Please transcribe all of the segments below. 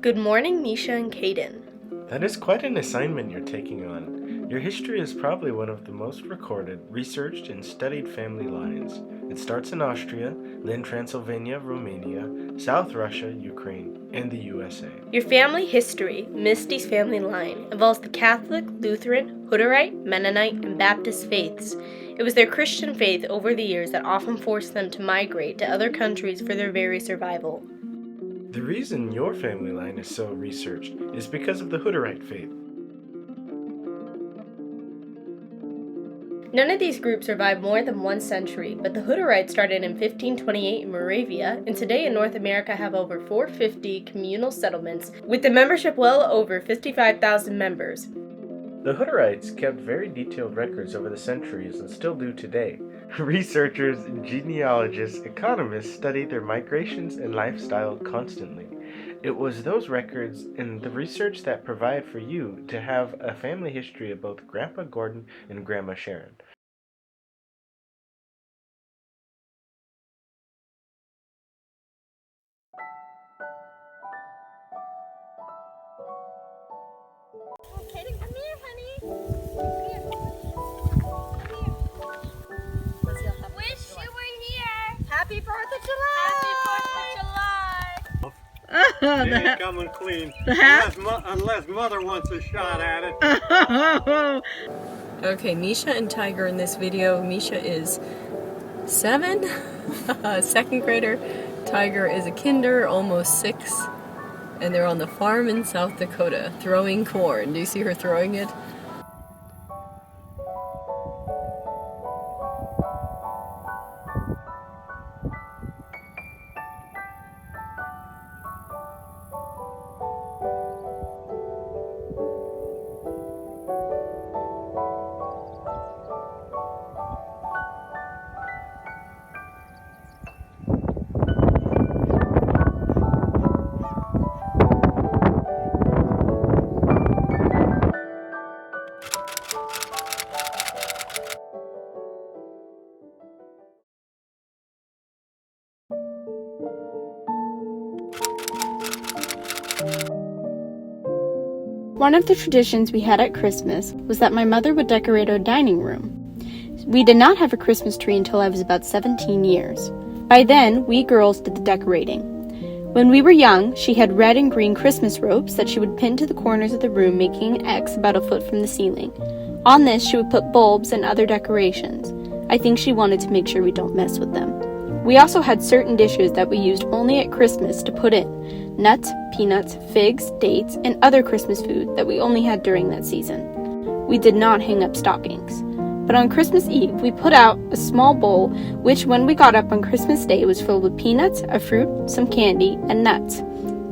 Good morning, Misha and Caden. That is quite an assignment you're taking on. Your history is probably one of the most recorded, researched, and studied family lines. It starts in Austria, then Transylvania, Romania, South Russia, Ukraine, and the USA. Your family history, Misty's family line, involves the Catholic, Lutheran, Hutterite, Mennonite, and Baptist faiths. It was their Christian faith over the years that often forced them to migrate to other countries for their very survival. The reason your family line is so researched is because of the Hutterite faith. None of these groups survived more than 1 century, but the Hutterites started in 1528 in Moravia, and today in North America have over 450 communal settlements, with the membership well over 55,000 members. The Hutterites kept very detailed records over the centuries and still do today. Researchers, genealogists, economists study their migrations and lifestyle constantly. It was those records and the research that provide for you to have a family history of both Grandpa Gordon and Grandma Sharon. Kaden, come here, honey. Come here. Let's yell happy Wish you were here. Happy 4th of July! Happy 4th of July. It ain't coming clean. Unless mother wants a shot at it. Okay, Misha and Tiger in this video. Misha is 7, second grader. Tiger is a kinder, almost 6. And they're on the farm in South Dakota throwing corn. Do you see her throwing it? One of the traditions we had at Christmas was that my mother would decorate our dining room. We did not have a Christmas tree until I was about 17 years. By then, we girls did the decorating. When we were young, she had red and green Christmas ropes that she would pin to the corners of the room, making an X about a foot from the ceiling. On this, she would put bulbs and other decorations. I think she wanted to make sure we don't mess with them. We also had certain dishes that we used only at Christmas to put in: nuts, peanuts, figs, dates, and other Christmas food that we only had during that season. We did not hang up stockings. But on Christmas Eve, we put out a small bowl, which when we got up on Christmas Day was filled with peanuts, a fruit, some candy, and nuts.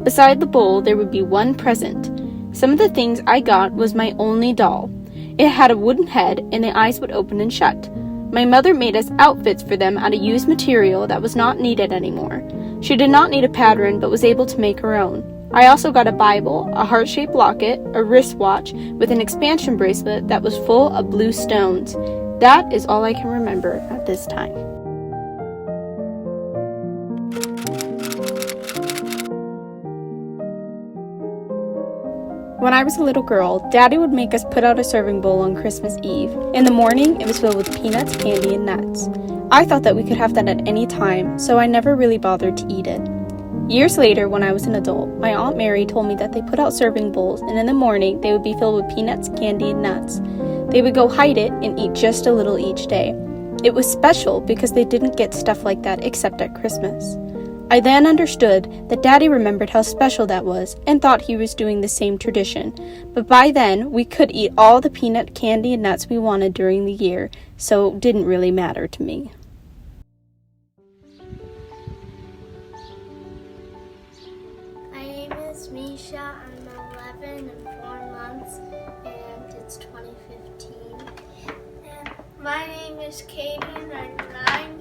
Beside the bowl, there would be one present. Some of the things I got was my only doll. It had a wooden head, and the eyes would open and shut. My mother made us outfits for them out of used material that was not needed anymore. She did not need a pattern, but was able to make her own. I also got a Bible, a heart-shaped locket, a wristwatch with an expansion bracelet that was full of blue stones. That is all I can remember at this time. When I was a little girl, Daddy would make us put out a serving bowl on Christmas Eve. In the morning, it was filled with peanuts, candy, and nuts. I thought that we could have that at any time, so I never really bothered to eat it. Years later, when I was an adult, my Aunt Mary told me that they put out serving bowls, and in the morning, they would be filled with peanuts, candy, and nuts. They would go hide it and eat just a little each day. It was special because they didn't get stuff like that except at Christmas. I then understood that Daddy remembered how special that was and thought he was doing the same tradition. But by then, we could eat all the peanut, candy, and nuts we wanted during the year, so it didn't really matter to me. My name is Misha. I'm 11 and 4 months, and it's 2015. And my name is Caden. I'm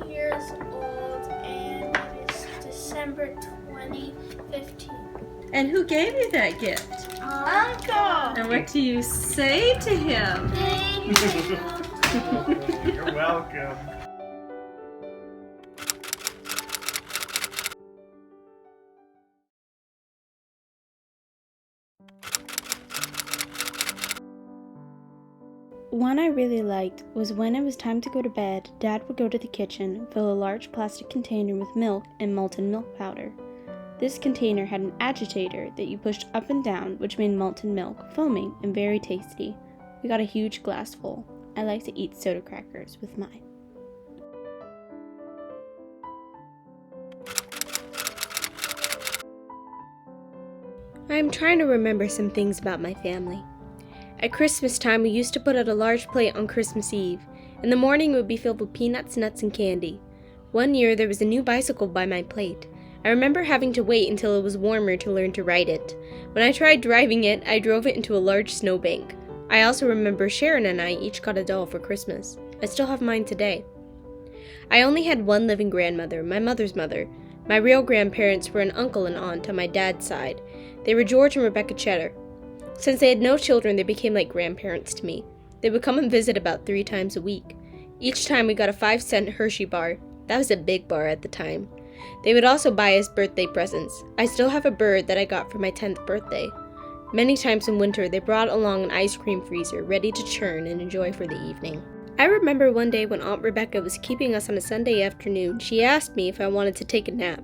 9 years old, and it is December 2015. And who gave you that gift? Uncle! And what do you say to him? Thank you. You're welcome. One I really liked was when it was time to go to bed, Dad would go to the kitchen, fill a large plastic container with milk and molten milk powder. This container had an agitator that you pushed up and down, which made molten milk foaming and very tasty. We got a huge glass full. I like to eat soda crackers with mine. I am trying to remember some things about my family. At Christmas time, we used to put out a large plate on Christmas Eve. In the morning, it would be filled with peanuts, nuts, and candy. One year, there was a new bicycle by my plate. I remember having to wait until it was warmer to learn to ride it. When I tried driving it, I drove it into a large snowbank. I also remember Sharon and I each got a doll for Christmas. I still have mine today. I only had one living grandmother, my mother's mother. My real grandparents were an uncle and aunt on my dad's side. They were George and Rebecca Cheddar. Since they had no children, they became like grandparents to me. They would come and visit about 3 times a week. Each time we got a 5-cent Hershey bar. That was a big bar at the time. They would also buy us birthday presents. I still have a bird that I got for my 10th birthday. Many times in winter, they brought along an ice cream freezer ready to churn and enjoy for the evening. I remember one day when Aunt Rebecca was keeping us on a Sunday afternoon, she asked me if I wanted to take a nap.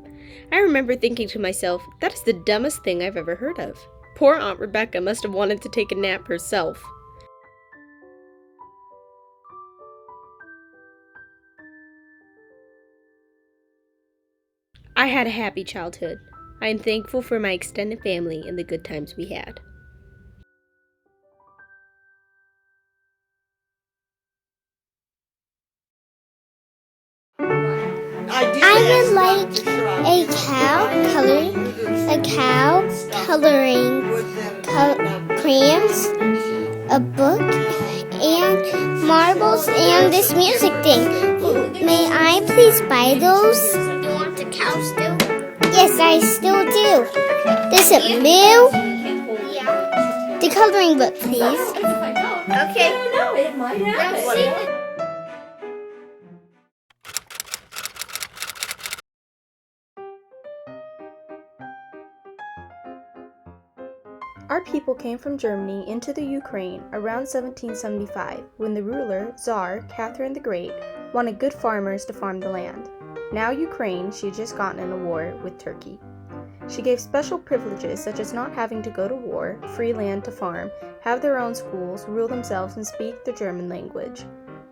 I remember thinking to myself, that is the dumbest thing I've ever heard of. Poor Aunt Rebecca must have wanted to take a nap herself. I had a happy childhood. I am thankful for my extended family and the good times we had. I would like a cow coloring crayons, a book, and marbles, and this music thing. May I please buy those? You want the cow still? Yes, I still do. This is Moo. Yeah. The coloring book, please. Okay. I don't know. It might happen. Our people came from Germany into the Ukraine around 1775 when the ruler, Tsar Catherine the Great, wanted good farmers to farm the land. Now Ukraine, she had just gotten in a war with Turkey. She gave special privileges such as not having to go to war, free land to farm, have their own schools, rule themselves, and speak the German language.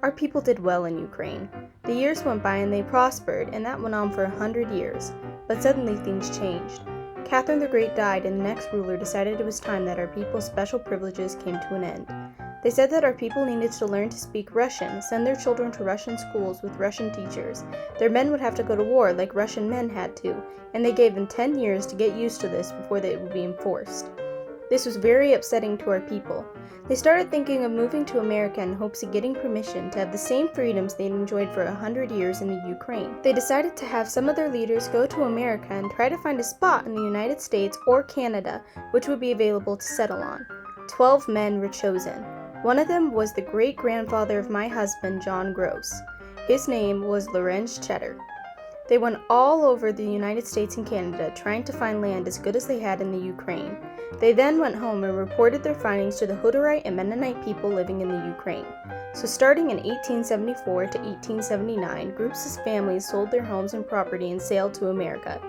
Our people did well in Ukraine. The years went by and they prospered, and that went on for 100 years. But suddenly things changed. Catherine the Great died, and the next ruler decided it was time that our people's special privileges came to an end. They said that our people needed to learn to speak Russian, send their children to Russian schools with Russian teachers. Their men would have to go to war like Russian men had to, and they gave them 10 years to get used to this before they would be enforced. This was very upsetting to our people. They started thinking of moving to America in hopes of getting permission to have the same freedoms they'd enjoyed for 100 years in the Ukraine. They decided to have some of their leaders go to America and try to find a spot in the United States or Canada which would be available to settle on. 12 men were chosen. One of them was the great-grandfather of my husband, John Gross. His name was Lorenz Cheddar. They went all over the United States and Canada trying to find land as good as they had in the Ukraine. They then went home and reported their findings to the Hutterite and Mennonite people living in the Ukraine. So starting in 1874 to 1879, groups of families sold their homes and property and sailed to America.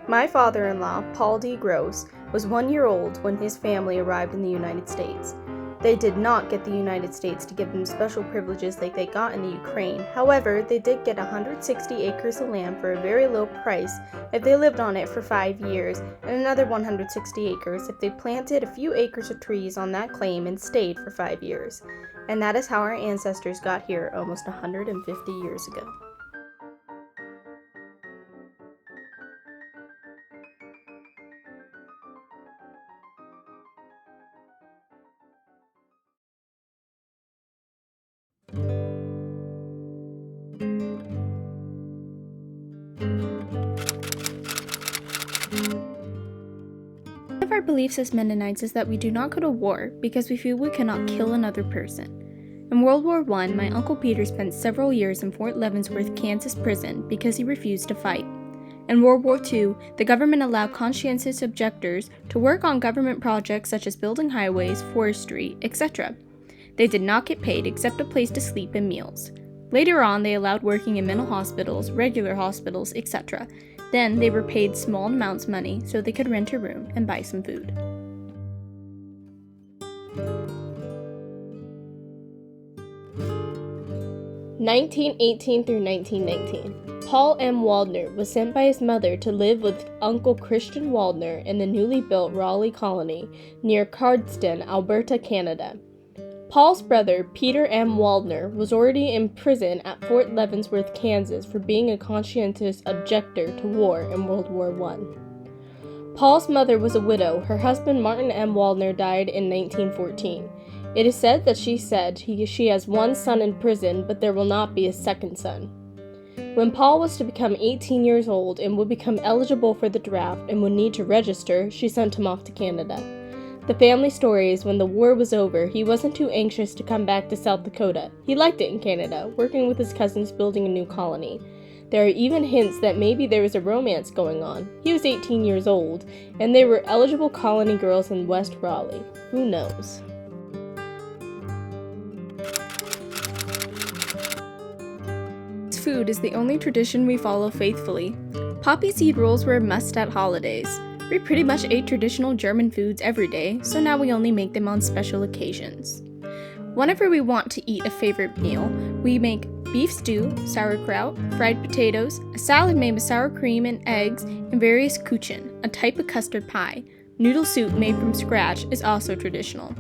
My father-in-law, Paul D. Gross, was 1 year old when his family arrived in the United States. They did not get the United States to give them special privileges like they got in the Ukraine. However, they did get 160 acres of land for a very low price if they lived on it for 5 years, and another 160 acres if they planted a few acres of trees on that claim and stayed for 5 years. And that is how our ancestors got here almost 150 years ago. One of our beliefs as Mennonites is that we do not go to war because we feel we cannot kill another person. In World War I, my Uncle Peter spent several years in Fort Leavenworth, Kansas prison because he refused to fight. In World War II, the government allowed conscientious objectors to work on government projects such as building highways, forestry, etc. They did not get paid except a place to sleep and meals. Later on, they allowed working in mental hospitals, regular hospitals, etc. Then they were paid small amounts of money so they could rent a room and buy some food. (1918 through 1919). Paul M. Waldner was sent by his mother to live with Uncle Christian Waldner in the newly built Raleigh colony near Cardston, Alberta, Canada. Paul's brother, Peter M. Waldner, was already in prison at Fort Leavenworth, Kansas for being a conscientious objector to war in World War I. Paul's mother was a widow. Her husband, Martin M. Waldner, died in 1914. It is said that she has one son in prison, but there will not be a second son. When Paul was to become 18 years old and would become eligible for the draft and would need to register, she sent him off to Canada. The family story is when the war was over, he wasn't too anxious to come back to South Dakota. He liked it in Canada, working with his cousins building a new colony. There are even hints that maybe there was a romance going on. He was 18 years old, and they were eligible colony girls in West Raleigh. Who knows? Food is the only tradition we follow faithfully. Poppy seed rolls were a must at holidays. We pretty much ate traditional German foods every day, so now we only make them on special occasions. Whenever we want to eat a favorite meal, we make beef stew, sauerkraut, fried potatoes, a salad made with sour cream and eggs, and various kuchen, a type of custard pie. Noodle soup made from scratch is also traditional.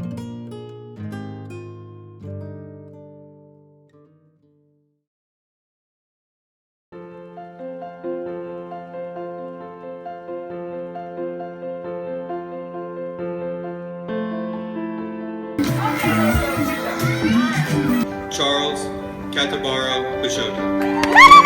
Charles Catabaro Bishotti.